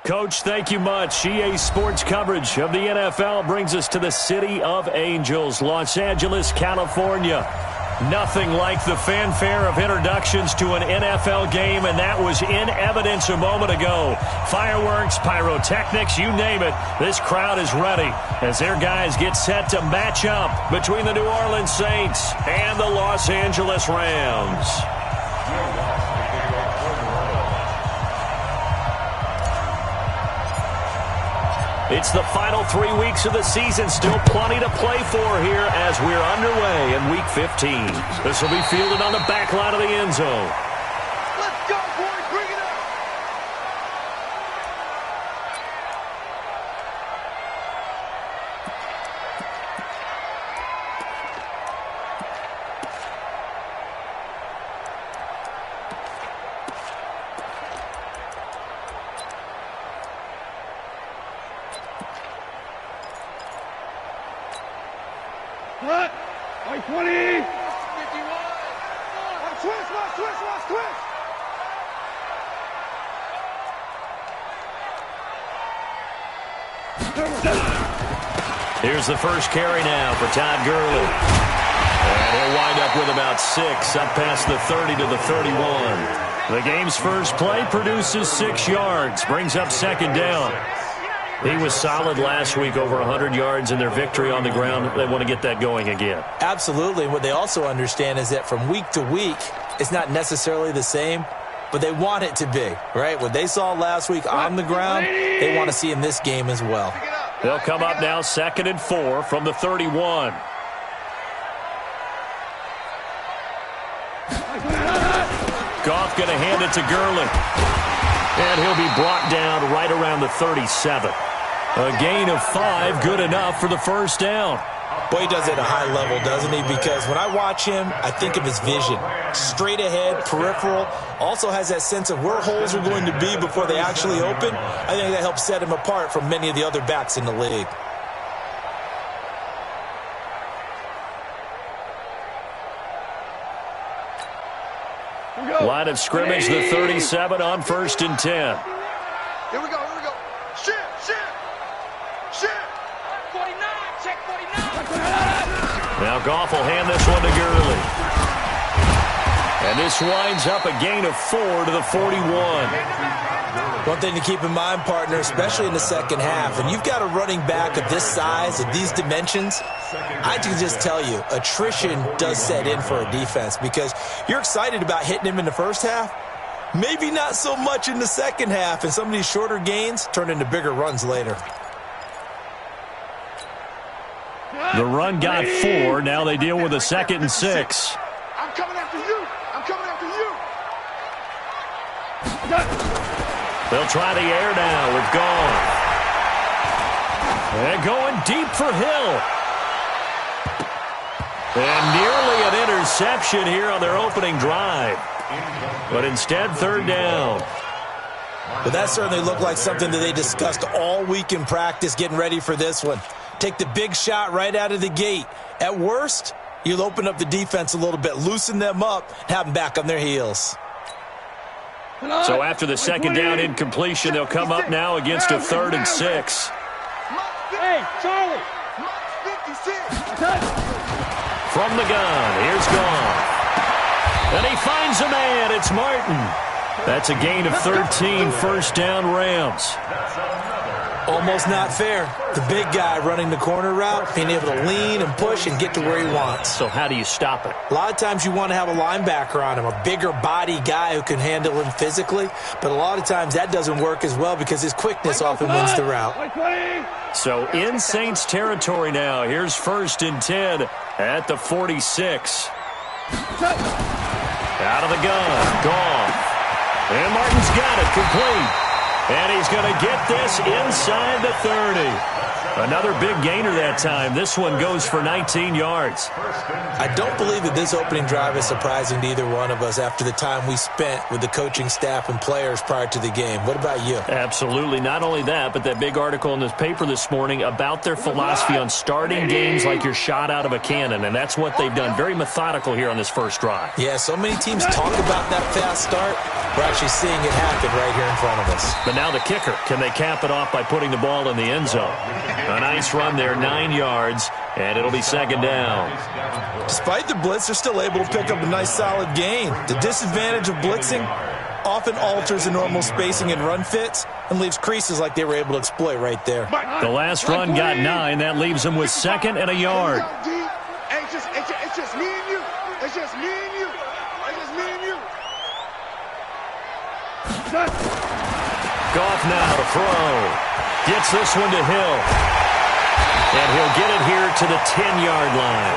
Coach, thank you much. EA Sports coverage of the NFL brings us to the City of Angels, Los Angeles, California. Nothing like the fanfare of introductions to an NFL game, and that was in evidence a moment ago. Fireworks, pyrotechnics, you name it. This crowd is ready as their guys get set to match up between the New Orleans Saints and the Los Angeles Rams. It's the final 3 weeks of the season. Still plenty to play for here as we're underway in Week 15. This will be fielded on the back line of the end zone. Let's go, boys. Bring it up. What? White 20. 51. Twist. Here's the first carry now for Todd Gurley. And he'll wind up with about 6, up past the 30 to the 31. The game's first play produces 6 yards, brings up second down. He was solid last week, over 100 yards in their victory on the ground. They want to get that going again. Absolutely. What they also understand is that from week to week, it's not necessarily the same, but they want it to be, right? What they saw last week on the ground, they want to see in this game as well. They'll come up now 2nd and 4 from the 31. Goff going to hand it to Gurley. And he'll be brought down right around the 37. A gain of 5, good enough for the first down. Boy, he does it at a high level, doesn't he? Because when I watch him, I think of his vision. Straight ahead, peripheral. Also has that sense of where holes are going to be before they actually open. I think that helps set him apart from many of the other backs in the league. Line of scrimmage, the 37 on 1st and 10. Here we go. Shift. 49, check 49. Now Goff will hand this one to Gurley. And this winds up a gain of 4 to the 41. One thing to keep in mind, partner, especially in the second half, and you've got a running back of this size, of these dimensions, I can just tell you, attrition does set in for a defense because you're excited about hitting him in the first half, maybe not so much in the second half, and some of these shorter gains turn into bigger runs later. The run got 4. Now they deal with a 2nd and 6. I'm coming after you. They'll try the air now with Goff. And going deep for Hill. And nearly an interception here on their opening drive. But instead, 3rd down. But that certainly looked like something that they discussed all week in practice getting ready for this one. Take the big shot right out of the gate. At worst, you'll open up the defense a little bit, loosen them up, and have them back on their heels. So after the 2nd down incompletion, they'll come up now against a 3rd and 6. Hey, Charlie. From the gun, here's Goff. And he finds a man. It's Martin. That's a gain of 13, 1st down Rams. Almost not fair. The big guy running the corner route, being able to lean and push and get to where he wants. So how do you stop it? A lot of times you want to have a linebacker on him, a bigger body guy who can handle him physically. But a lot of times that doesn't work as well because his quickness often wins the route. So in Saints territory now. Here's 1st and 10 at the 46. Out of the gun. Goff. And Martin's got it complete. And he's going to get this inside the 30. Another big gainer that time. This one goes for 19 yards. I don't believe that this opening drive is surprising to either one of us after the time we spent with the coaching staff and players prior to the game. What about you? Absolutely. Not only that, but that big article in this paper this morning about their philosophy on starting games like you're shot out of a cannon, and that's what they've done. Very methodical here on this first drive. Yeah, so many teams talk about that fast start. We're actually seeing it happen right here in front of us. But now the kicker. Can they cap it off by putting the ball in the end zone? A nice run there, 9 yards, and it'll be second down. Despite the blitz, they're still able to pick up a nice solid gain. The disadvantage of blitzing often alters the normal spacing and run fits and leaves creases like they were able to exploit right there. The last run got 9. That leaves them with second and a yard. It's just me and you. It's just me and you. It's just me and you. Goff now to throw. Gets this one to Hill. And he'll get it here to the 10-yard line.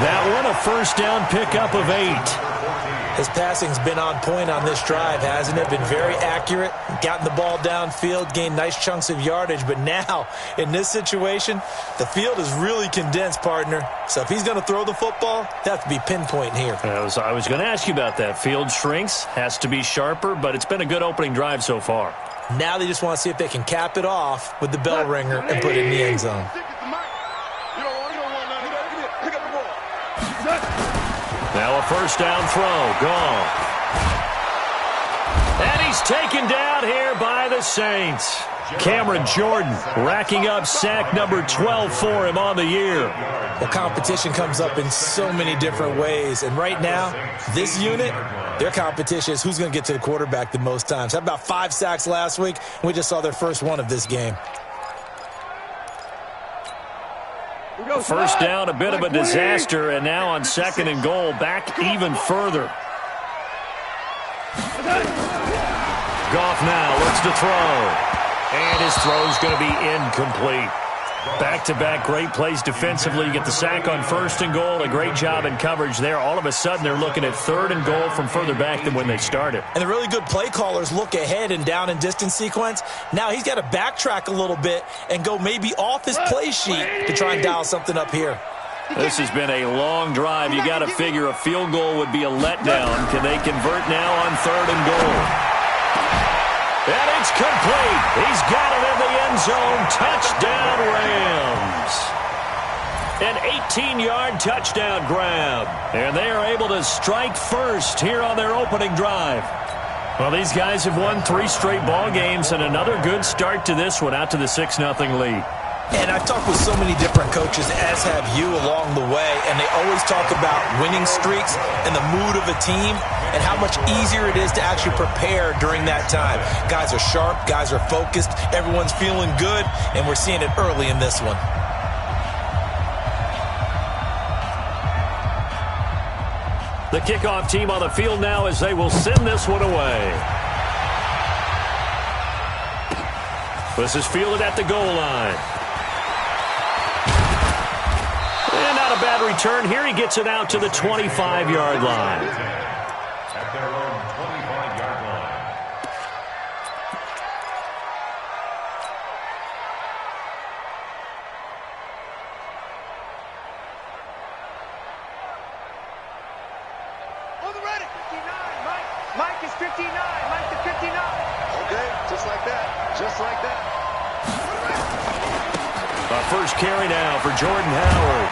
That one a first down pickup of 8. His passing's been on point on this drive, hasn't it? Been very accurate, gotten the ball downfield, gained nice chunks of yardage. But now, in this situation, the field is really condensed, partner. So if he's going to throw the football, they have to be pinpoint here. I was going to ask you about that. Field shrinks, has to be sharper, but it's been a good opening drive so far. Now they just want to see if they can cap it off with the bell ringer and put it in the end zone. Now a first down throw, gone. And he's taken down here by the Saints. Cameron Jordan racking up sack number 12 for him on the year. Well, competition comes up in so many different ways. And right now, this unit, their competition is who's going to get to the quarterback the most times. Had about 5 sacks last week, and we just saw their first one of this game. First down, a bit of a disaster, and now on second and goal, back even further. Goff now looks to throw. And his throw's going to be incomplete. Back-to-back great plays defensively. You get the sack on first and goal. A great job in coverage there. All of a sudden, they're looking at third and goal from further back than when they started. And the really good play callers look ahead and down and distance sequence. Now he's got to backtrack a little bit and go maybe off his play sheet to try and dial something up here. This has been a long drive. You got to figure a field goal would be a letdown. Can they convert now on third and goal? And it's complete. He's got it in the end zone. Touchdown, Rams. An 18-yard touchdown grab. And they are able to strike first here on their opening drive. Well, these guys have won 3 straight ball games and another good start to this one out to the 6-0 lead. And I've talked with so many different coaches, as have you, along the way, and they always talk about winning streaks and the mood of a team and how much easier it is to actually prepare during that time. Guys are sharp, guys are focused, everyone's feeling good, and we're seeing it early in this one. The kickoff team on the field now as they will send this one away. This is fielded at the goal line. And not a bad return here. He gets it out to the 25-yard line. At their own 25-yard line. On the ready. 59, Mike. Mike is 59. Mike is 59. Okay, just like that. Just like that. A first carry now for Jordan Howard.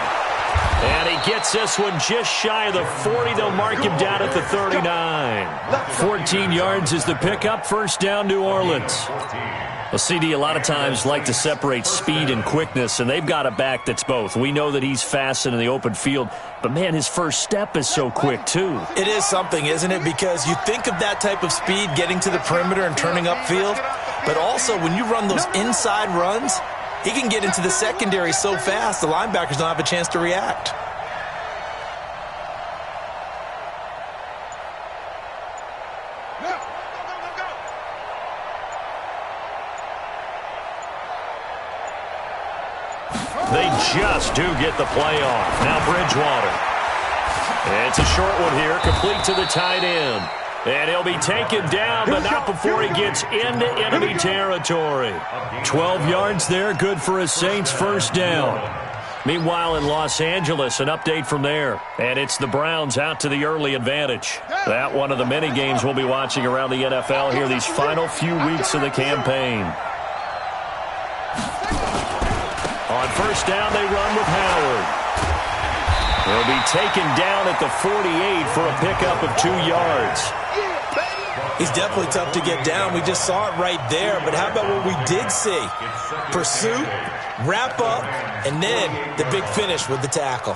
And he gets this one just shy of the 40. They'll mark him down at the 39. 14 yards is the pickup. First down, New Orleans. Well, CD, a lot of times like to separate speed and quickness, and they've got a back that's both. We know that he's fast in the open field, but, man, his first step is so quick, too. It is something, isn't it? Because you think of that type of speed getting to the perimeter and turning upfield, but also when you run those inside runs, he can get into the secondary so fast, the linebackers don't have a chance to react. They just do get the play off. Now Bridgewater. It's a short one here, complete to the tight end. And he'll be taken down, but not before he gets into enemy territory. 12 yards there, good for a Saints first down. Meanwhile, in Los Angeles, an update from there. And it's the Browns out to the early advantage. That one of the many games we'll be watching around the NFL here these final few weeks of the campaign. On first down, they run with Howard. He'll be taken down at the 48 for a pickup of 2 yards. He's definitely tough to get down. We just saw it right there. But how about what we did see? Pursuit, wrap up, and then the big finish with the tackle.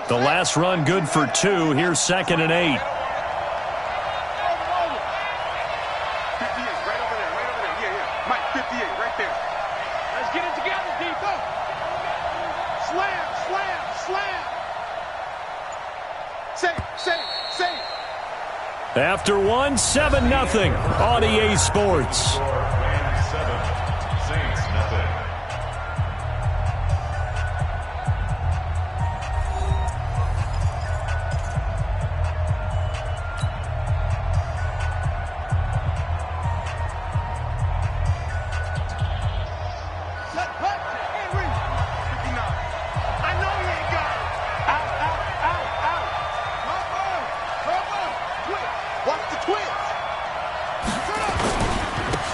The last run good for 2. Here's 2nd and 8. After 1, 7-0 on EA Sports.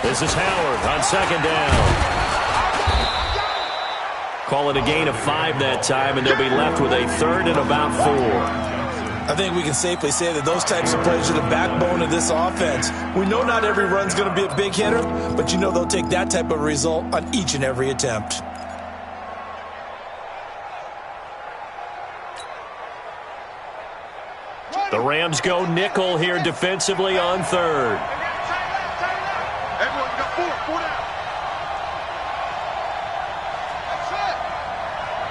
This is Howard on 2nd down. Call it a gain of 5 that time, and they'll be left with a 3rd and about 4. I think we can safely say that those types of plays are the backbone of this offense. We know not every run's going to be a big hitter, but you know they'll take that type of result on each and every attempt. The Rams go nickel here defensively on 3rd. Everyone got 4 down. That's it.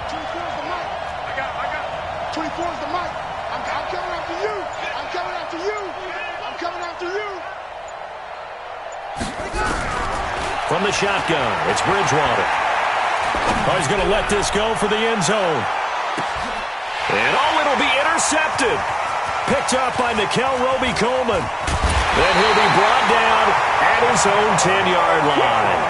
24 is the mic. I got it. 24 is the mic. I'm coming after you. I'm coming after you. I'm coming after you. From the shotgun, it's Bridgewater. Oh, he's going to let this go for the end zone. And it'll be intercepted. Picked up by Nickel Roby-Coleman. Then he'll be brought down at his own 10-yard line.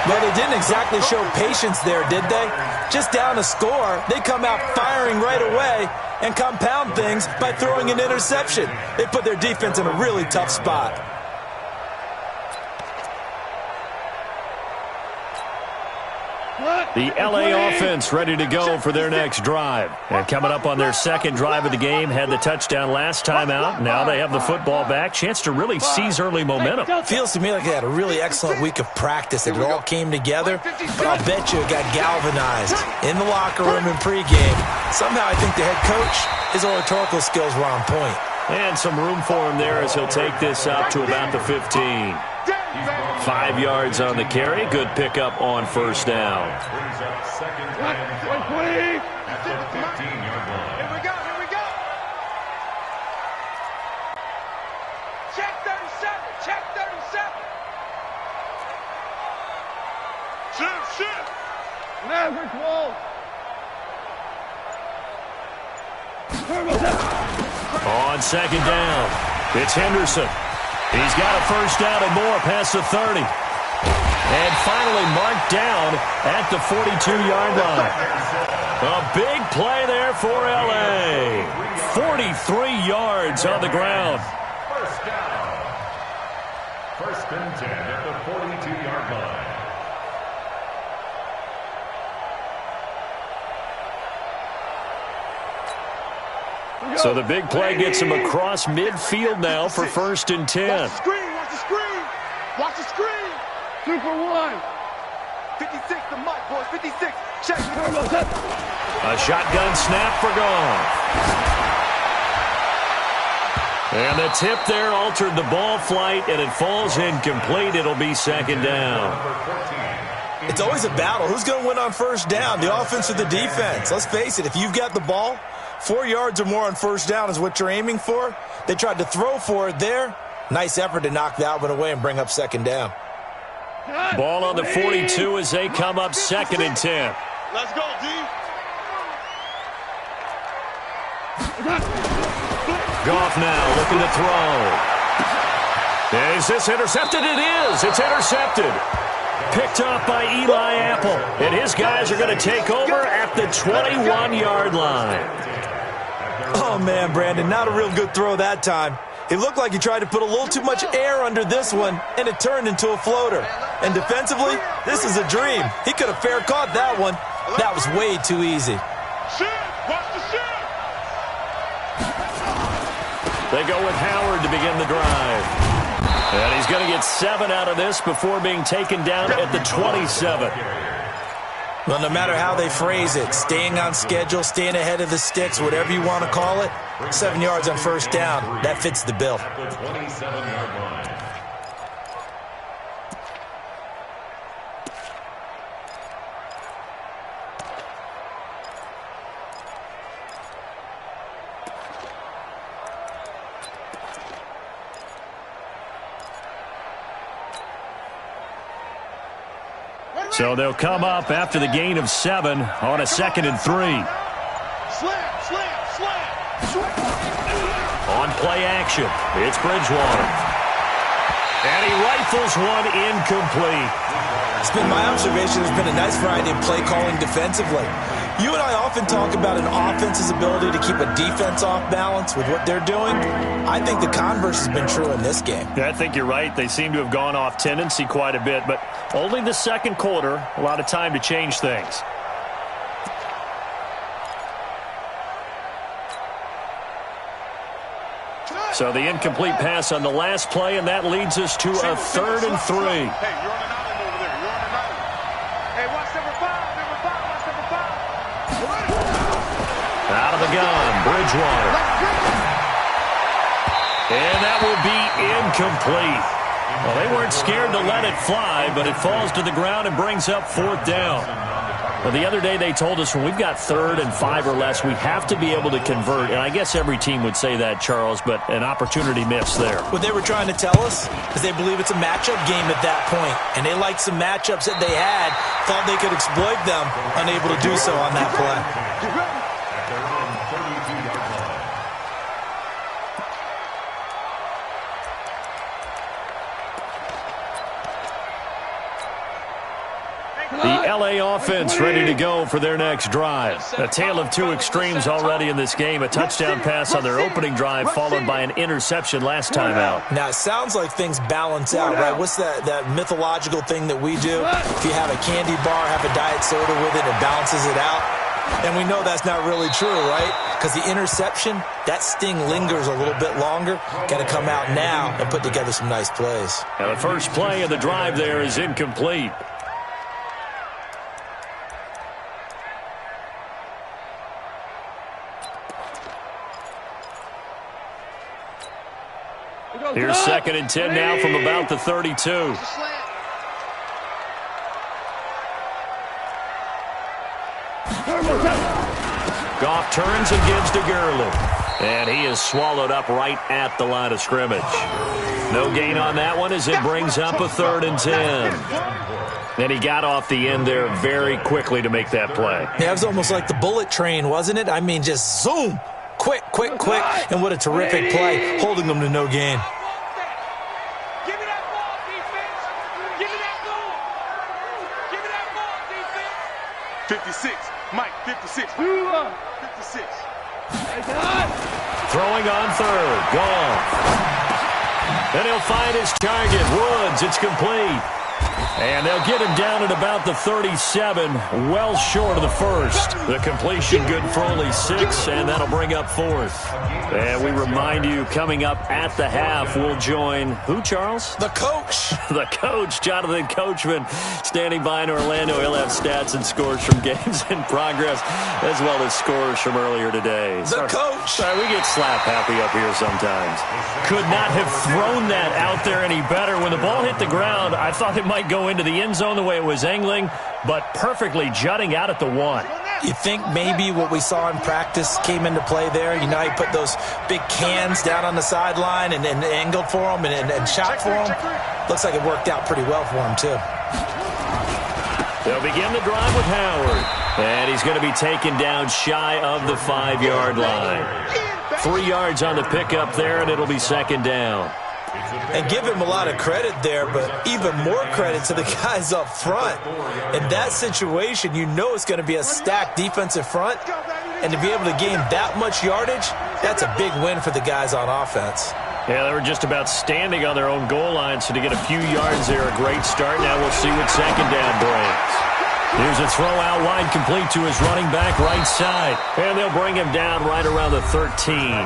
Well, they didn't exactly show patience there, did they? Just down a score, they come out firing right away and compound things by throwing an interception. They put their defense in a really tough spot. The LA offense ready to go for their next drive. And coming up on their second drive of the game, had the touchdown last time out. Now they have the football back. Chance to really seize early momentum. Feels to me like they had a really excellent week of practice. It all came together, but I'll bet you it got galvanized in the locker room in pregame. Somehow I think the head coach, his oratorical skills were on point. And some room for him there as he'll take this up to about the 15. 5 yards on the carry. Good pickup on first down. Brings up 2nd and 5 at the 15-yard line. Here we go. Check 37. Shift. Maverick wall. On 2nd down, it's Henderson. He's got a first down and more past the 30. And finally marked down at the 42-yard line. A big play there for L.A. 43 yards on the ground. First down. 1st and 10 at the 42-yard line. So the big play gets him across midfield now for 1st and 10. Watch the screen. 2 for 1. 56, the mic, boys. 56. Check. A shotgun snap for Goff. And the tip there altered the ball flight, and it falls incomplete. It'll be 2nd down. It's always a battle. Who's going to win on first down, the offense or the defense? Let's face it, if you've got the ball, 4 yards or more on first down is what you're aiming for. They tried to throw for it there. Nice effort to knock that one away and bring up 2nd down. Ball on the 42 as they come up 2nd and 10. Let's go, D. Goff now looking to throw. Is this intercepted? It is. It's intercepted. Picked off by Eli Apple. And his guys are going to take over at the 21-yard line. Oh, man, Brandon, not a real good throw that time. It looked like he tried to put a little too much air under this one, and it turned into a floater. And defensively, this is a dream. He could have fair caught that one. That was way too easy. Watch the shit. They go with Howard to begin the drive. And he's going to get 7 out of this before being taken down at the 27. Well, no matter how they phrase it, staying on schedule, staying ahead of the sticks, whatever you want to call it, 7 yards on first down, that fits the bill. At the 27-yard line. So they'll come up after the gain of 7 on a 2nd and 3. Slam. On play action, it's Bridgewater. And he rifles one incomplete. It's been my observation there's been a nice variety of play calling defensively. You and I often talk about an offense's ability to keep a defense off balance with what they're doing. I think the converse has been true in this game. Yeah, I think you're right. They seem to have gone off tendency quite a bit, but only the second quarter, a lot of time to change things. So the incomplete pass on the last play, and that leads us to a 3rd and 3. Hey, you're on an island over there. You're on an island. Hey, watch number 5. Watch number 5. Out of the gun, Bridgewater. And that will be incomplete. Well, they weren't scared to let it fly, but it falls to the ground and brings up 4th down. Well, the other day they told us when we've got 3rd and 5 or less, we have to be able to convert. And I guess every team would say that, Charles, but an opportunity missed there. What they were trying to tell us is they believe it's a matchup game at that point, and they liked some matchups that they had, thought they could exploit them, unable to do so on that play. The L.A. offense ready to go for their next drive. A tale of two extremes already in this game. A touchdown pass on their opening drive followed by an interception last time out. Now, it sounds like things balance out, right? What's that mythological thing that we do? If you have a candy bar, have a diet soda with it, it balances it out. And we know that's not really true, right? Because the interception, that sting lingers a little bit longer. Got to come out now and put together some nice plays. Now the first play of the drive there is incomplete. Here's 2nd and 10 now from about the 32. Goff turns and gives to Gurley. And he is swallowed up right at the line of scrimmage. No gain on that one as it brings up a 3rd and 10. And he got off the end there very quickly to make that play. Yeah, it was almost like the bullet train, wasn't it? I mean, just zoom. Quick. And what a terrific play, holding them to no gain. 56. Mike, 56. 56. Throwing on 3rd. Goff. And he'll find his target. Woods. It's complete. And they'll get him down at about the 37, well short of the first. The completion good for only 6, and that'll bring up 4th. And we remind you, coming up at the half, we'll join who, Charles? The coach. The coach, Jonathan Coachman, standing by in Orlando. He'll have stats and scores from games in progress, as well as scores from earlier today. The coach. Sorry, we get slap happy up here sometimes. Could not have thrown that out there any better. When the ball hit the ground, I thought it might go into the end zone the way it was angling, but perfectly jutting out at the 1. You think maybe what we saw in practice came into play there? You know, he put those big cans down on the sideline and angled for him and shot for him. Looks like it worked out pretty well for him, too. They'll begin the drive with Howard. And he's going to be taken down shy of the 5-yard line. 3 yards on the pickup there, and it'll be second down. And give him a lot of credit there, but even more credit to the guys up front. In that situation, you know it's going to be a stacked defensive front. And to be able to gain that much yardage, that's a big win for the guys on offense. Yeah, they were just about standing on their own goal line, so to get a few yards there, a great start. Now we'll see what second down brings. Here's a throw out wide, complete to his running back right side. And they'll bring him down right around the 13.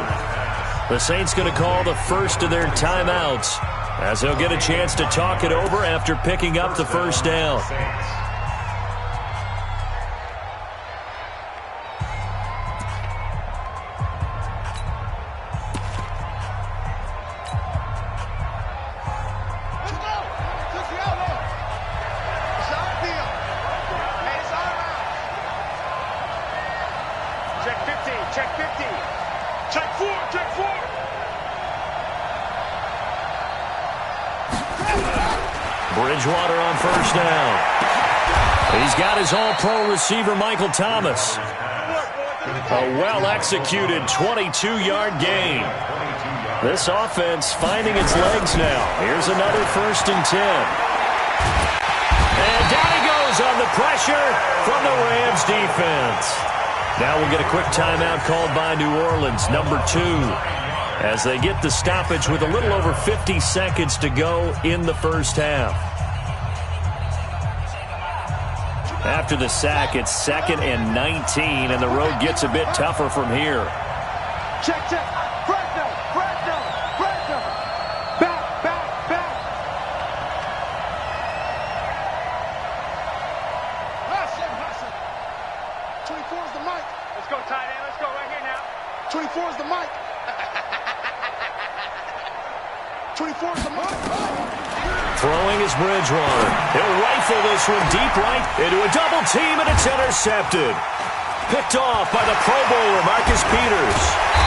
The Saints going to call the first of their timeouts as they'll get a chance to talk it over after picking up the first down. Bridgewater on first down. He's got his all-pro receiver, Michael Thomas. A well-executed 22-yard gain. This offense finding its legs now. Here's another 1st and 10. And down he goes on the pressure from the Rams defense. Now we'll get a quick timeout called by New Orleans, number 2. As they get the stoppage with a little over 50 seconds to go in the first half. After the sack, it's 2nd and 19, and the road gets a bit tougher from here. Check. Fresno. Back. Hustle. 24 is the mic. Let's go, tight end. Let's go right here now. 24 is the mic. 24 is the mic. Throwing is Bridgewater. He'll rifle this one deep right into a double team, and it's intercepted. Picked off by the Pro Bowler, Marcus Peters.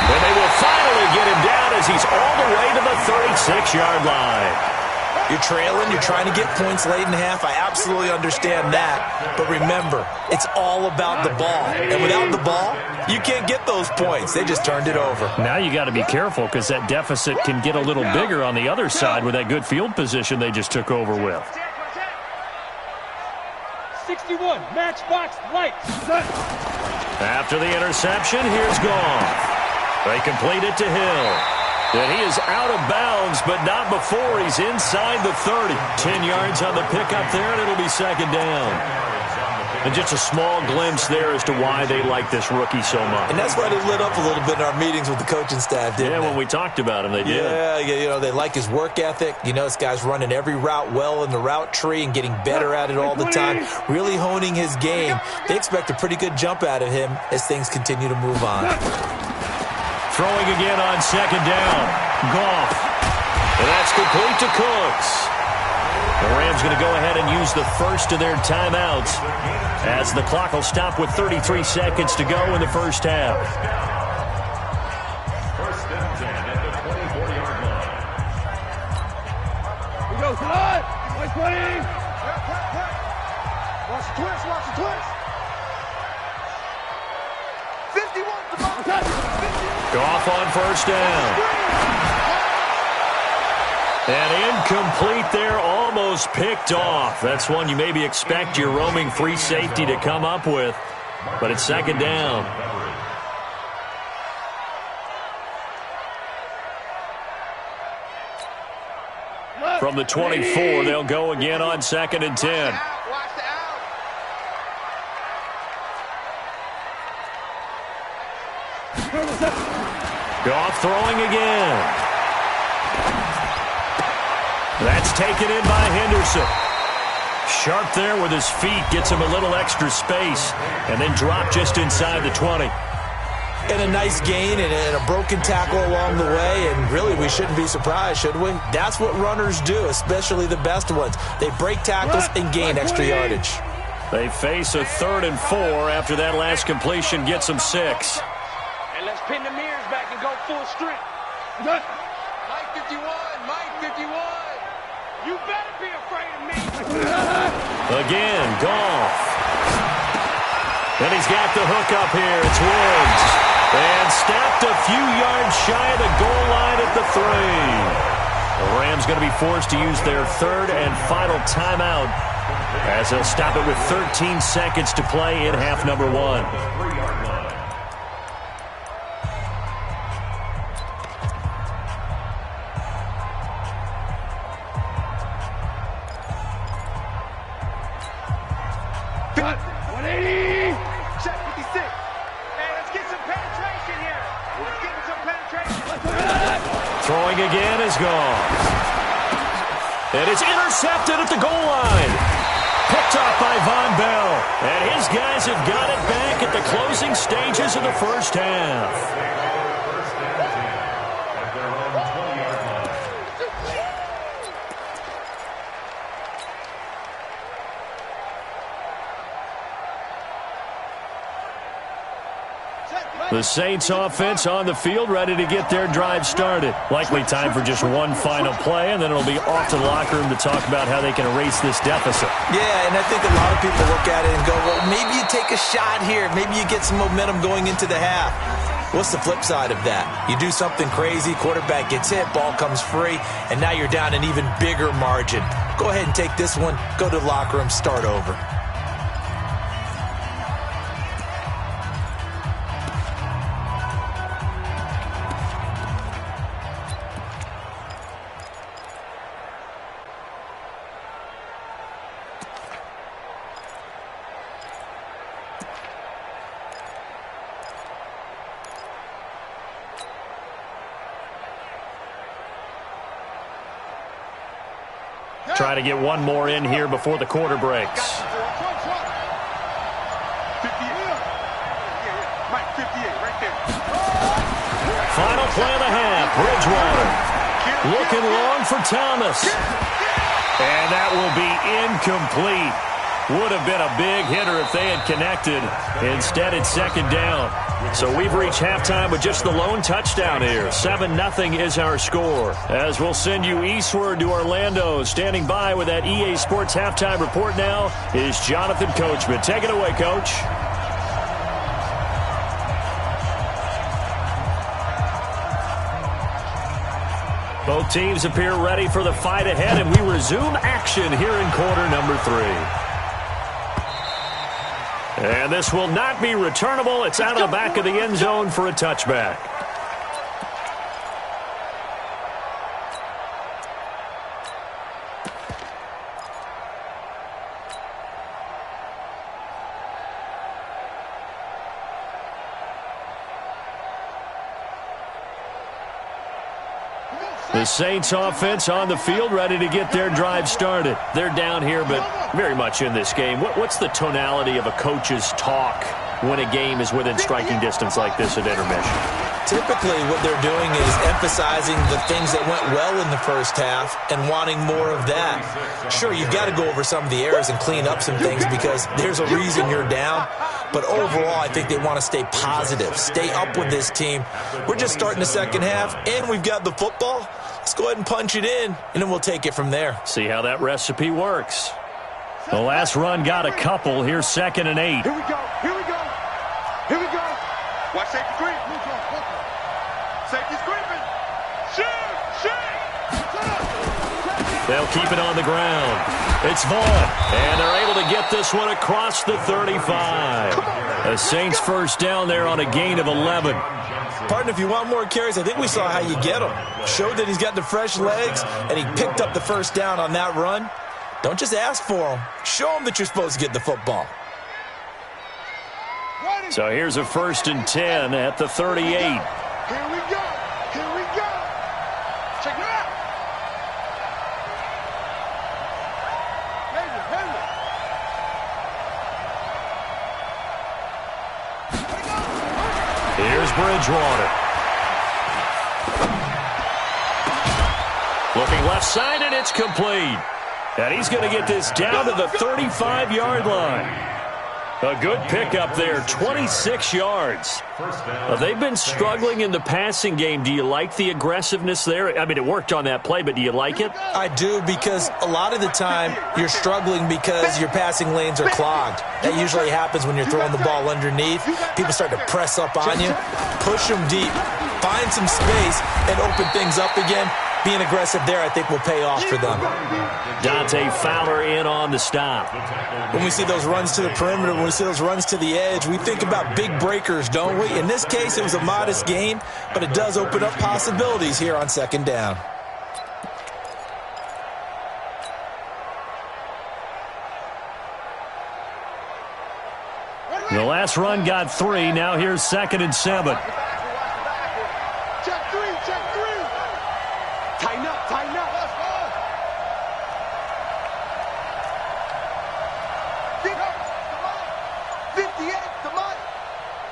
And they will finally get him down as he's all the way to the 36-yard line. You're trailing, you're trying to get points late in half. I absolutely understand that. But remember, it's all about the ball. And without the ball, you can't get those points. They just turned it over. Now you got to be careful because that deficit can get a little bigger on the other side with that good field position they just took over with. 61, matchbox light. After the interception, here's Goff. They complete it to Hill. And he is out of bounds, but not before he's inside the 30. 10 yards on the pickup there, and it'll be second down. And just a small glimpse there as to why they like this rookie so much. And that's why they lit up a little bit in our meetings with the coaching staff, didn't they? Yeah, when we talked about him, they did. Yeah, you know, they like his work ethic. You know, this guy's running every route well in the route tree and getting better at it all the time, really honing his game. They expect a pretty good jump out of him as things continue to move on. Throwing again on second down. Goff. And that's complete to Cooks. The Rams going to go ahead and use the first of their timeouts as the clock will stop with 33 seconds to go in the first half. 1st and 10 at the 24-yard line. We go, slide. 20. Watch the twist. 51. Goff on first down. And incomplete there, almost picked off. That's one you maybe expect your roaming free safety to come up with, but it's second down. From the 24, they'll go again on 2nd and 10. Goff throwing again. That's taken in by Henderson. Sharp there with his feet, gets him a little extra space, and then drop just inside the 20. And a nice gain and a broken tackle along the way, and really we shouldn't be surprised, should we? That's what runners do, especially the best ones. They break tackles and gain extra yardage. They face a 3rd and 4 after that last completion gets them 6. And let's pin the mirrors back and go full strength. Mike 51, Mike 51. You better be afraid of me. Again, Goff. And he's got the hook up here. It's Woods. And snapped a few yards shy of the goal line at the 3. The Rams going to be forced to use their 3rd and final timeout as they'll stop it with 13 seconds to play in half number 1. Throwing again is gone. And it's intercepted at the goal line. Picked off by Von Bell. And his guys have got it back at the closing stages of the first half. The Saints offense on the field, ready to get their drive started. Likely time for just one final play, and then it'll be off to the locker room to talk about how they can erase this deficit. Yeah, and I think a lot of people look at it and go, well, maybe you take a shot here. Maybe you get some momentum going into the half. What's the flip side of that? You do something crazy, quarterback gets hit, ball comes free, and now you're down an even bigger margin. Go ahead and take this one, go to the locker room, start over. Try to get one more in here before the quarter breaks. 58. Mike 58 right there. Final play of the half. Bridgewater looking long for Thomas. And that will be incomplete. Would have been a big hitter if they had connected. Instead, it's 2nd down. So we've reached halftime with just the lone touchdown here. 7-0 is our score. As we'll send you eastward to Orlando. Standing by with that EA Sports halftime report now is Jonathan Coachman. Take it away, Coach. Both teams appear ready for the fight ahead, and we resume action here in quarter number 3. And this will not be returnable. It's out of the back of the end zone for a touchback. The Saints offense on the field, ready to get their drive started. They're down here, but very much in this game. What's the tonality of a coach's talk when a game is within striking distance like this at intermission? Typically, what they're doing is emphasizing the things that went well in the first half and wanting more of that. Sure, you've got to go over some of the errors and clean up some things because there's a reason you're down. But overall, I think they want to stay positive, stay up with this team. We're just starting the second half, and we've got the football. Let's go ahead and punch it in, and then we'll take it from there. See how that recipe works. The last run got a couple. Here's 2nd and 8. Here we go. Here we go. Here we go. Watch safety creep. Safety's creeping. Shoot! They'll keep it on the ground. It's Vaughn, and they're able to get this one across the 35. The Saints first down there on a gain of 11. Partner, if you want more carries, I think we saw how you get him. Showed that he's got the fresh legs, and he picked up the first down on that run. Don't just ask for him. Show him that you're supposed to get the football. So here's a 1st and 10 at the 38. Here we go. Here we go. Check it out. Here's Bridgewater. Looking left side, and it's complete. And he's going to get this down to the 35-yard line. A good pickup there, 26 yards. They've been struggling in the passing game. Do you like the aggressiveness there? I mean, it worked on that play, but do you like it? I do, because a lot of the time you're struggling because your passing lanes are clogged. That usually happens when you're throwing the ball underneath. People start to press up on you, push them deep, find some space, and open things up again. Being aggressive there, I think, will pay off for them. Dante Fowler in on the stop. When we see those runs to the perimeter, when we see those runs to the edge, we think about big breakers, don't we? In this case, it was a modest gain, but it does open up possibilities here on second down. The last run got 3. Now here's 2nd and 7. Check three. Tighten up. 58, come on.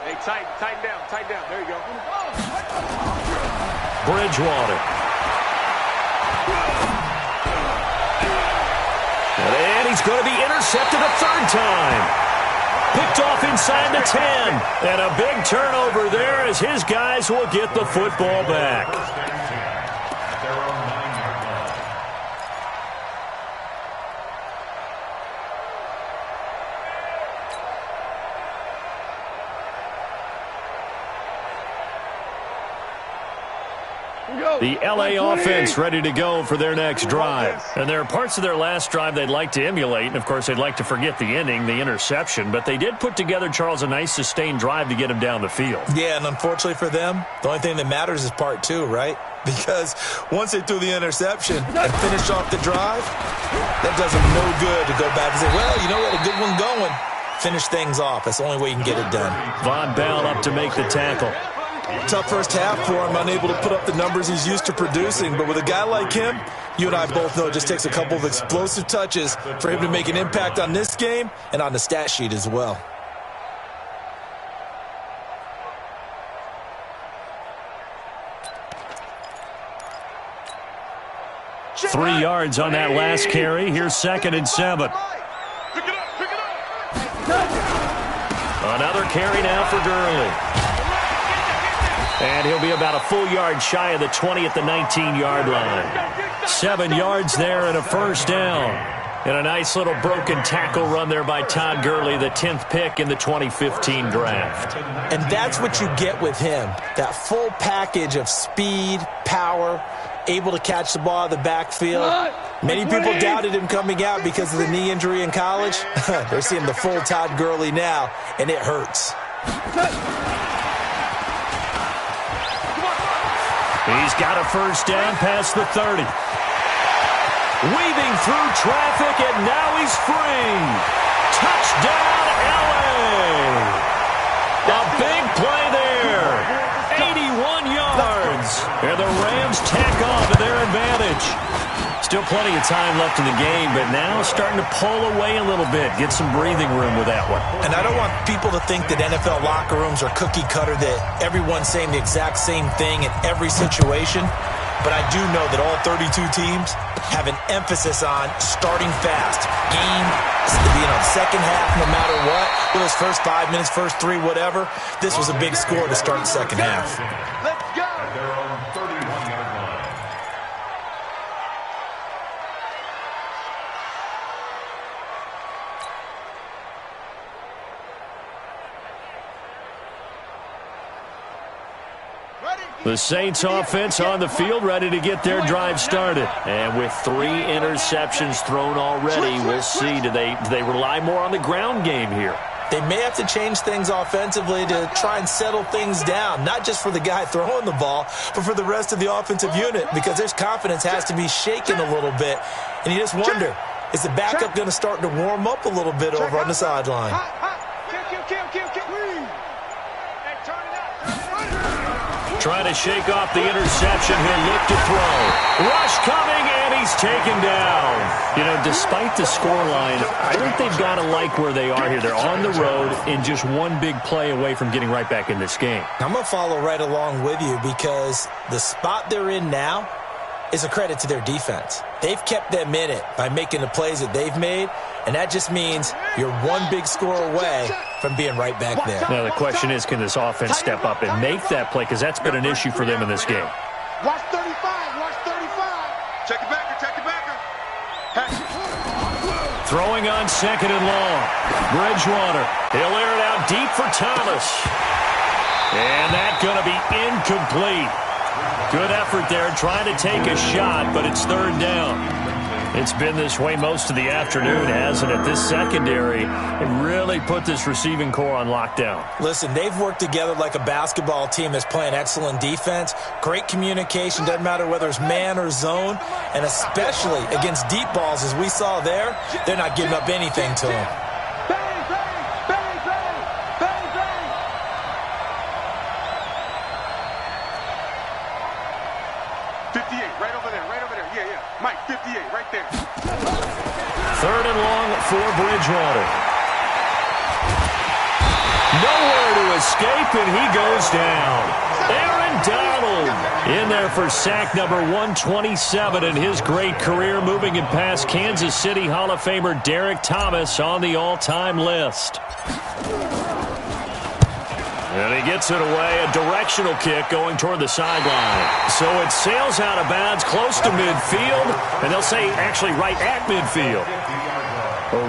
Hey, tighten down. There you go. Bridgewater. And he's going to be intercepted a 3rd time. Picked off inside the 10. And a big turnover there as his guys will get the football back. The LA offense ready to go for their next drive. And there are parts of their last drive they'd like to emulate. And, of course, they'd like to forget the ending, the interception. But they did put together, Charles, a nice sustained drive to get him down the field. Yeah, and unfortunately for them, the only thing that matters is part 2, right? Because once they threw the interception and finished off the drive, that does them no good to go back and say, well, you know, we had a good one going. Finish things off. That's the only way you can get it done. Von Bell up to make the tackle. Tough first half for him, unable to put up the numbers he's used to producing. But with a guy like him, you and I both know it just takes a couple of explosive touches for him to make an impact on this game and on the stat sheet as well. Three yards on that last carry. Here's 2nd and 7. Another carry now for Gurley. And he'll be about a full yard shy of the 20 at the 19-yard line. 7 yards there and a 1st down. And a nice little broken tackle run there by Todd Gurley, the 10th pick in the 2015 draft. And that's what you get with him, that full package of speed, power, able to catch the ball out of the backfield. Many people doubted him coming out because of the knee injury in college. They're seeing the full Todd Gurley now, and it hurts. He's got a 1st down past the 30. Weaving through traffic, and now he's free. Touchdown, LA. A big play there. 81 yards. And the Rams tack on to their advantage. Still plenty of time left in the game, but now starting to pull away a little bit. Get some breathing room with that one. And I don't want people to think that NFL locker rooms are cookie cutter, that everyone's saying the exact same thing in every situation. But I do know that all 32 teams have an emphasis on starting fast. Game, second half, no matter what. Whether it's first 5 minutes, first 3, whatever. This was a big score to start the second half. Let's go. At their own 31-yard line. The Saints offense on the field, ready to get their drive started. And with 3 interceptions thrown already, we'll see. Do they rely more on the ground game here? They may have to change things offensively to try and settle things down, not just for the guy throwing the ball, but for the rest of the offensive unit, because their confidence has to be shaken a little bit. And you just wonder, is the backup going to start to warm up a little bit over on the sideline? Trying to shake off the interception. He'll look to throw. Rush coming, and he's taken down. You know, despite the scoreline, I think they've got to like where they are here. They're on the road and just one big play away from getting right back in this game. I'm going to follow right along with you because the spot they're in now, is a credit to their defense. They've kept them in it by making the plays that they've made, and that just means you're one big score away from being right back there. Now, the question is, can this offense step up and make that play? Because that's been an issue for them in this game. Watch 35. Watch 35. Check it backer. Check it backer. Throwing on second and long. Bridgewater. He'll air it out deep for Thomas. And that's going to be incomplete. Good effort there, trying to take a shot, but it's third down. It's been this way most of the afternoon, hasn't it? This secondary, it really put this receiving core on lockdown. Listen, they've worked together like a basketball team that's playing excellent defense. Great communication, doesn't matter whether it's man or zone, and especially against deep balls, as we saw there, they're not giving up anything to them. 58, right over there. Yeah. Mike, 58, right there. Third and long for Bridgewater. Nowhere to escape, and he goes down. Aaron Donald in there for sack number 127 in his great career, moving it past Kansas City Hall of Famer Derek Thomas on the all-time list. And he gets it away, a directional kick going toward the sideline. So it sails out of bounds close to midfield, and they'll say actually right at midfield.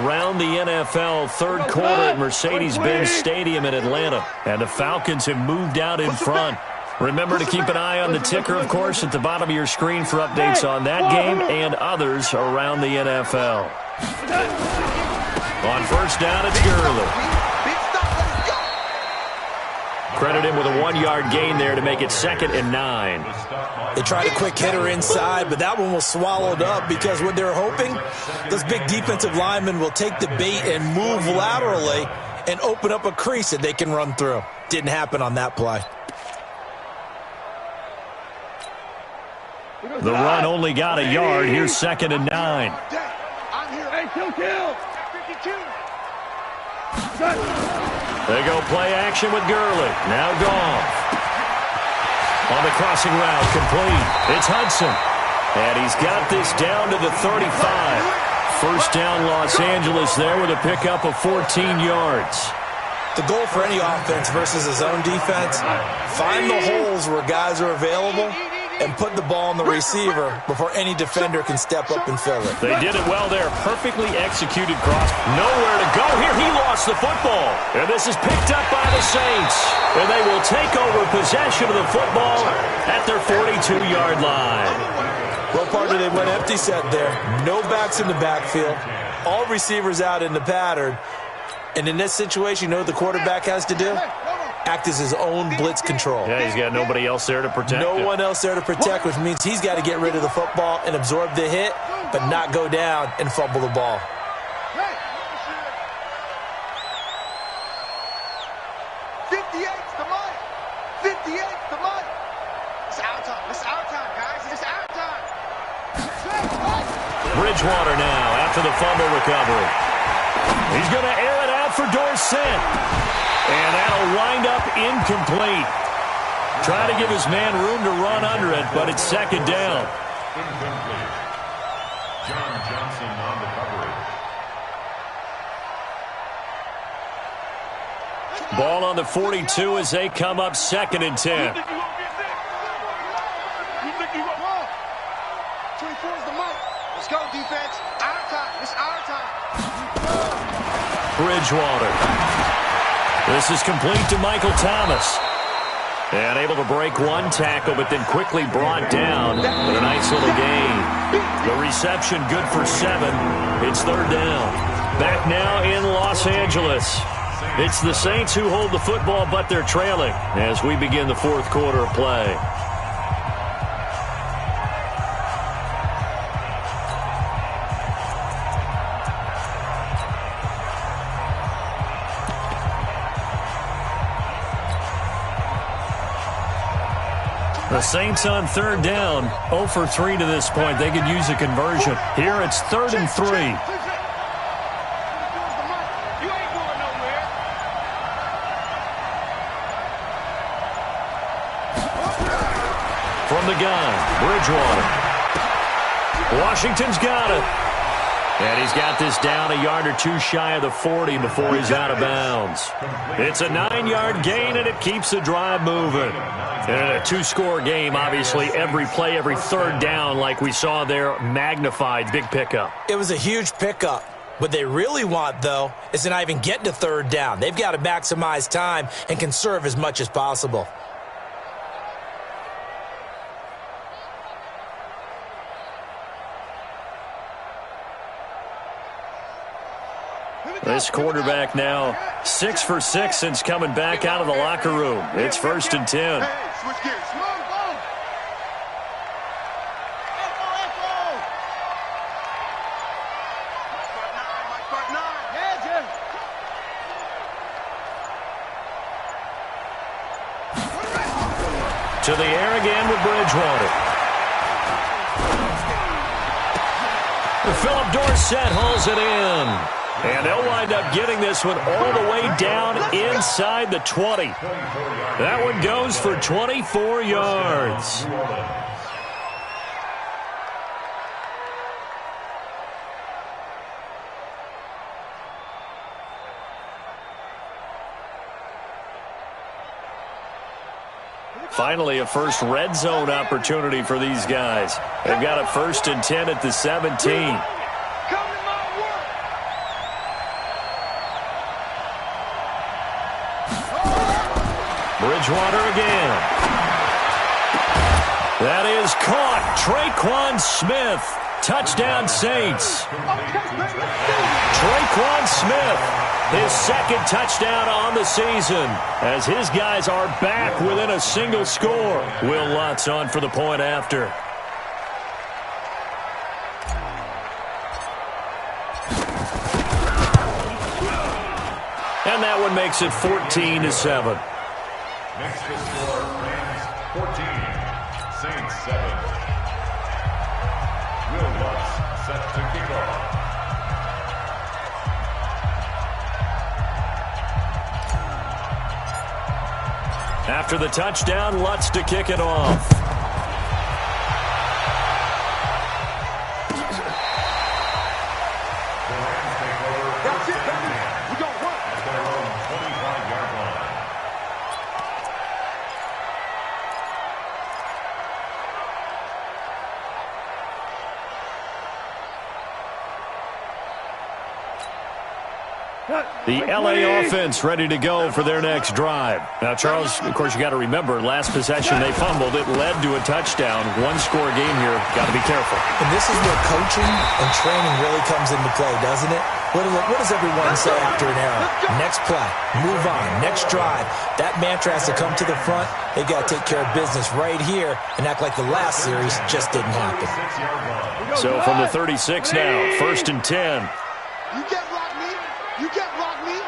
Around the NFL third quarter at Mercedes-Benz Stadium in Atlanta. And the Falcons have moved out in front. Remember to keep an eye on the ticker, of course, at the bottom of your screen for updates on that game and others around the NFL. On first down, it's Gurley. Credit him with a 1-yard gain there to make it 2nd and 9. They tried a quick hitter inside, but that one was swallowed up because what they're hoping, those big defensive linemen will take the bait and move laterally and open up a crease that they can run through. Didn't happen on that play. The run only got a yard. Here's 2nd and 9. I'm here. Hey, kill. 52. They go play action with Gurley. Now Goff. On the crossing route, complete. It's Hudson. And he's got this down to the 35. First down, Los Angeles there with a pickup of 14 yards. The goal for any offense versus his own defense, find the holes where guys are available and put the ball on the receiver before any defender can step up and fill it. They did it well there. Perfectly executed cross. Nowhere to go here. He lost the football. And this is picked up by the Saints. And they will take over possession of the football at their 42-yard line. Well, partner, they went empty set there. No backs in the backfield. All receivers out in the pattern. And in this situation, you know what the quarterback has to do? Act as his own blitz control. Yeah, he's got nobody else there to protect him. No one else there to protect, which means he's got to get rid of the football and absorb the hit, but not go down and fumble the ball. 58's the money. 58's the money. It's our time. It's our time, guys. It's our time. Bridgewater now after the fumble recovery. He's going to air it out for Dorsett. And that'll wind up incomplete. Trying to give his man room to run under it, but it's 2nd down. Incomplete. John Johnson on the coverage. Ball on the 42 as they come up 2nd and 10. 24 is the mic. Let's go, defense. Our time. It's our time. Bridgewater. This is complete to Michael Thomas. And able to break one tackle, but then quickly brought down with a nice little gain. The reception good for 7. It's 3rd down. Back now in Los Angeles. It's the Saints who hold the football, but they're trailing as we begin the 4th quarter of play. The Saints on 3rd down, 0 for 3 to this point. They could use a conversion. Here it's 3rd and 3. You ain't going nowhere. From the gun, Bridgewater. Washington's got it. And he's got this down a yard or two shy of the 40 before he's out of bounds. It's a 9-yard gain, and it keeps the drive moving. And in a two-score game, obviously, every play, every third down, like we saw there, magnified. Big pickup. It was a huge pickup. What they really want, though, is to not even get to third down. They've got to maximize time and conserve as much as possible. This quarterback now 6 for 6 since coming back out of the locker room. It's 1st and 10. Hey, switch gears. To the air again with Bridgewater. Philip Dorsett hauls it in. And they'll wind up getting this one all the way down inside the 20. That one goes for 24 yards. Finally, a first red zone opportunity for these guys. They've got a 1st and 10 at the 17. Bridgewater again. That is caught. Traquan Smith. Touchdown, Saints. Traquan Smith, his second touchdown on the season, as his guys are back within a single score. Will Lutz on for the point after. And that one makes it 14-7. Next to score, Rams 14, Saints 7. Will Lutz set to kick off. After the touchdown, Lutz to kick it off. The L.A. offense ready to go for their next drive. Now, Charles, of course, you got to remember, last possession they fumbled. It led to a touchdown. One-score game here. Got to be careful. And this is where coaching and training really comes into play, doesn't it? What does everyone say after an error? Next play, move on, next drive. That mantra has to come to the front. They've got to take care of business right here and act like the last series just didn't happen. So from the 36 now, 1st and 10. You can't block me. You can't block me.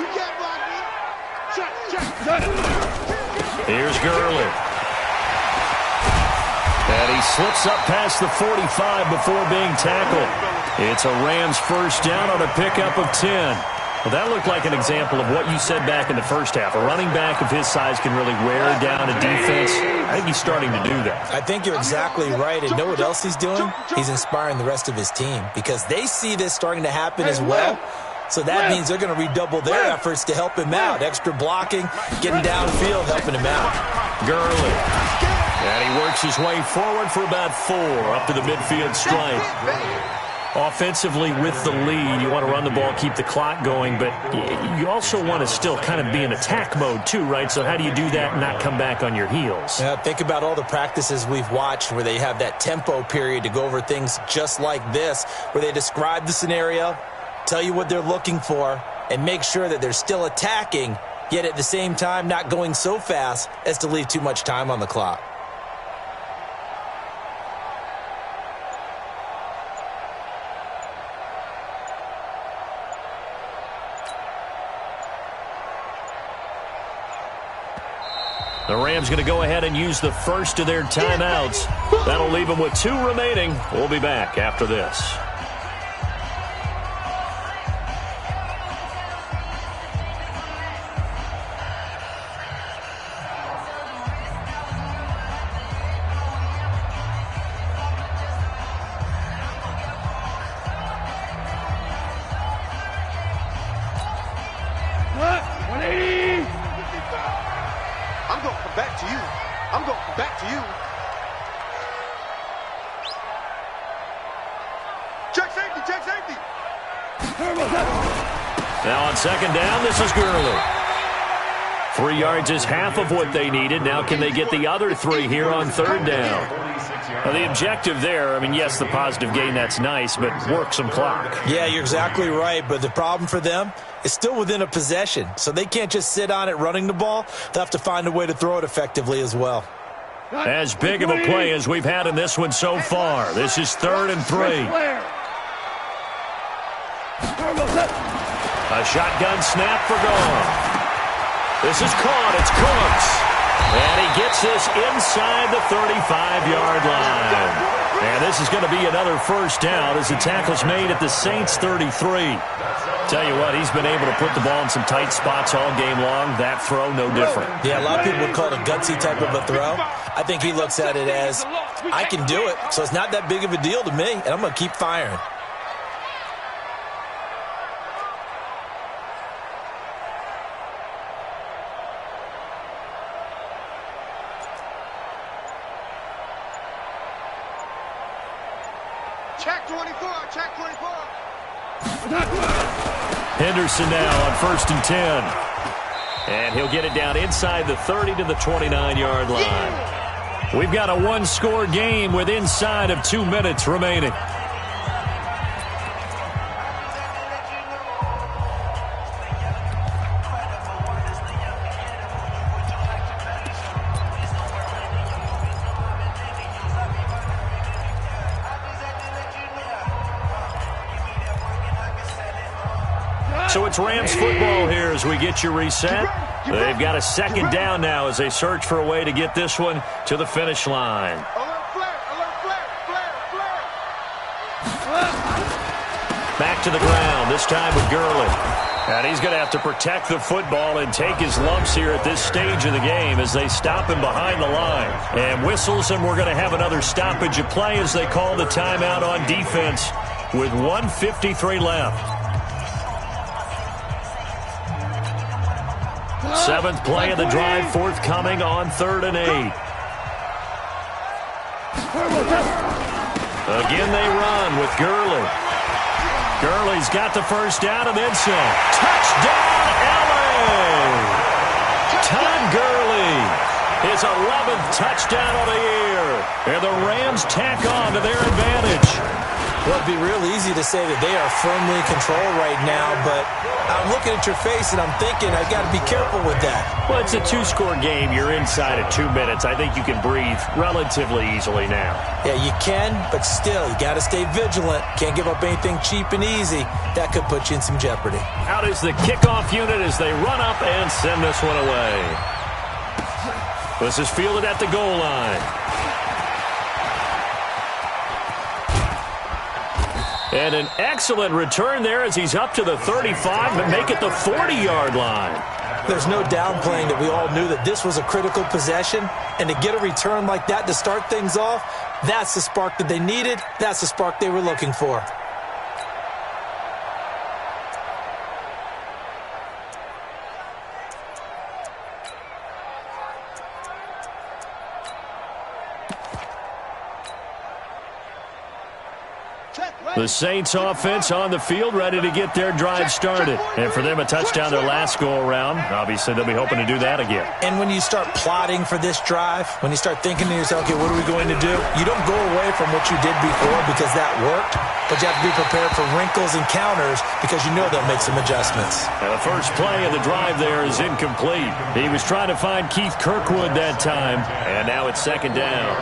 You can't block me. Check. Here's Gurley. And he slips up past the 45 before being tackled. It's a Rams first down on a pickup of 10. Well, that looked like an example of what you said back in the first half. A running back of his size can really wear down a defense. I think he's starting to do that. I think you're exactly right. And know what else he's doing? He's inspiring the rest of his team because they see this starting to happen as well. So that means they're going to redouble their efforts to help him out. Extra blocking, getting downfield, helping him out. Gurley. And he works his way forward for about 4 up to the midfield stripe. Offensively with the lead, you want to run the ball, keep the clock going, but you also want to still kind of be in attack mode too, right? So how do you do that and not come back on your heels? Yeah, think about all the practices we've watched where they have that tempo period to go over things just like this, where they describe the scenario, tell you what they're looking for, and make sure that they're still attacking, yet at the same time not going so fast as to leave too much time on the clock. The Rams going to go ahead and use the first of their timeouts. That'll leave them with 2 remaining. We'll be back after this. Check safety, check safety. Now on second down, this is Gurley. 3 yards is half of what they needed. Now can they get the other 3 here on third down? Now the objective there, I mean, yes, the positive gain, that's nice, but work some clock. Yeah, you're exactly right, but the problem for them is still within a possession, so they can't just sit on it running the ball. They'll have to find a way to throw it effectively as well. As big of a play as we've had in this one so far. This is 3rd and 3. A shotgun snap for goal. This is caught. It's Cooks. And he gets this inside the 35-yard line. And this is going to be another first down as the tackle's made at the Saints' 33. Tell you what, he's been able to put the ball in some tight spots all game long. That throw, no different. Yeah, a lot of people would call it a gutsy type of a throw. I think he looks at it as, I can do it, so it's not that big of a deal to me, and I'm going to keep firing. Check 24, check 24. Henderson now on 1st and 10. And he'll get it down inside the 30 to the 29-yard line. We've got a one-score game with inside of 2 minutes remaining. So it's Rams football here as we get you reset. They've got a second down now as they search for a way to get this one to the finish line. Alert flare, alert flare, flare, flare. Back to the ground, this time with Gurley. And he's going to have to protect the football and take his lumps here at this stage of the game as they stop him behind the line. And whistles, and we're going to have another stoppage of play as they call the timeout on defense with 1:53 left. 7th play of the drive forthcoming on 3rd and 8. Again they run with Gurley. Gurley's got the first down and then some. Touchdown, LA! Todd Gurley, his 11th touchdown of the year. And the Rams tack on to their advantage. Well, it'd be real easy to say that they are firmly in control right now, but I'm looking at your face and I'm thinking I've got to be careful with that. Well, it's a 2-score game. You're inside of 2 minutes. I think you can breathe relatively easily now. Yeah, you can, but still, you got to stay vigilant. Can't give up anything cheap and easy. That could put you in some jeopardy. Out is the kickoff unit as they run up and send this one away. This is fielded at the goal line. And an excellent return there as he's up to the 35, but make it the 40-yard line. There's no downplaying that we all knew that this was a critical possession, and to get a return like that to start things off, that's the spark that they needed. That's the spark they were looking for. The Saints offense on the field, ready to get their drive started. And for them, a touchdown their last go-around. Obviously, they'll be hoping to do that again. And when you start plotting for this drive, when you start thinking to yourself, okay, what are we going to do? You don't go away from what you did before because that worked, but you have to be prepared for wrinkles and counters because you know they'll make some adjustments. And the first play of the drive there is incomplete. He was trying to find Keith Kirkwood that time, and now it's second down.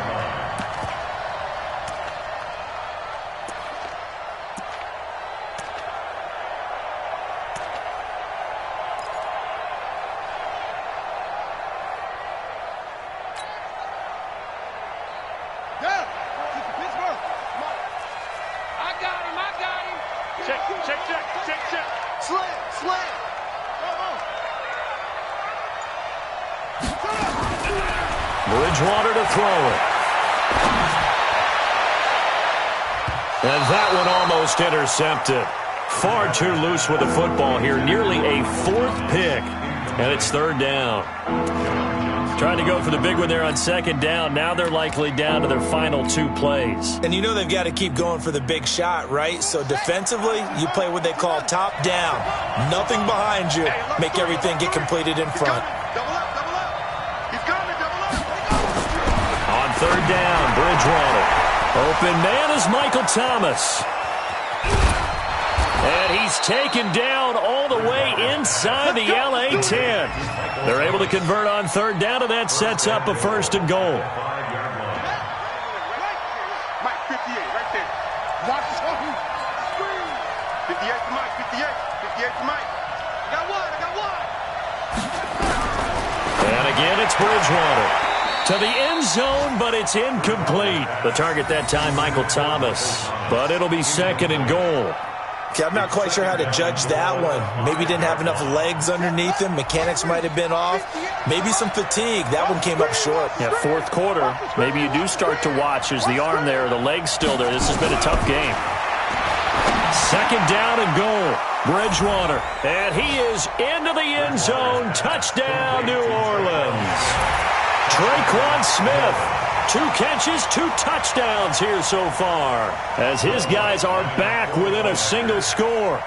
Bridgewater to throw it. And that one almost intercepted. Far too loose with the football here. Nearly a 4th pick. And it's 3rd down. Trying to go for the big one there on second down. Now they're likely down to their final 2 plays. And you know they've got to keep going for the big shot, right? So defensively, you play what they call top down. Nothing behind you. Make everything get completed in front. Double up, double up. He's coming, double up. On third down, Bridgewater. Open man is Michael Thomas. And he's taken down all the way inside the LA 10. They're able to convert on third down, and that sets up a 1st and goal. Mike, 58, right there. Watch something. 58 to Mike, 58. 58 to Mike. I got one. And again, it's Bridgewater. To the end zone, but it's incomplete. The target that time, Michael Thomas. But it'll be 2nd and goal. Okay, I'm not quite sure how to judge that one. Maybe didn't have enough legs underneath him. Mechanics might have been off. Maybe some fatigue. That one came up short. Yeah, 4th quarter, maybe you do start to watch. Is the arm there, the leg's still there? This has been a tough game. 2nd down and goal. Bridgewater. And he is into the end zone. Touchdown, New Orleans. Traquan Smith. 2 catches, 2 touchdowns here so far, as his guys are back within a single score.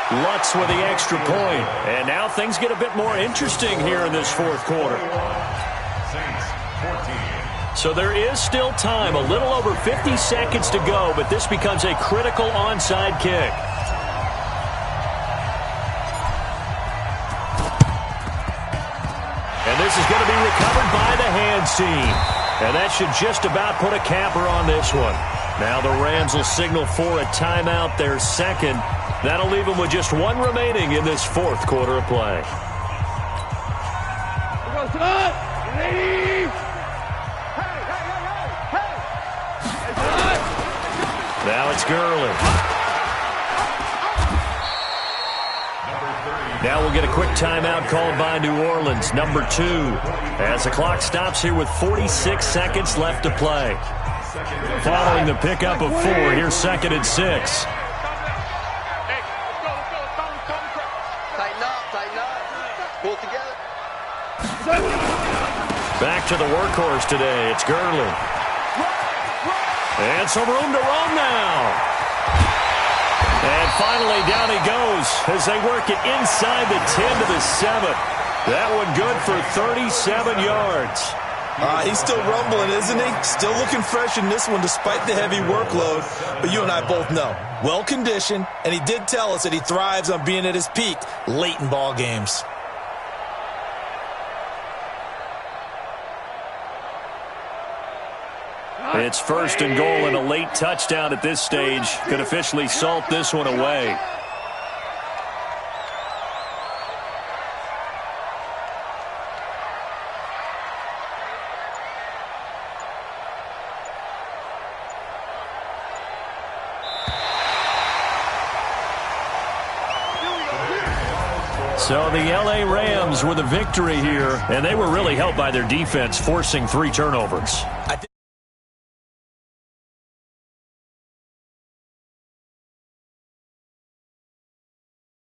Lutz with the extra point. And now things get a bit more interesting here in this 4th quarter. So there is still time, a little over 50 seconds to go, but this becomes a critical onside kick. And this is going to be recovered by the hands team. And that should just about put a capper on this one. Now the Rams will signal for a timeout, their 2nd. That'll leave them with just 1 remaining in this 4th quarter of play. Now it's Gurley. Now we'll get a quick timeout called by New Orleans, number 2, as the clock stops here with 46 seconds left to play. Following the pickup of 4, here's 2nd and 6. Tighten up. Pull it together. Back to the workhorse today. It's Gurley. And some room to roam now. And finally, down he goes as they work it inside the 10 to the 7. That one good for 37 yards. He's still rumbling, isn't he? Still looking fresh in this one despite the heavy workload. But you and I both know, well-conditioned, and he did tell us that he thrives on being at his peak late in ball games. It's 1st and goal, and a late touchdown at this stage could officially salt this one away. So the LA Rams with a victory here, and they were really helped by their defense forcing 3 turnovers.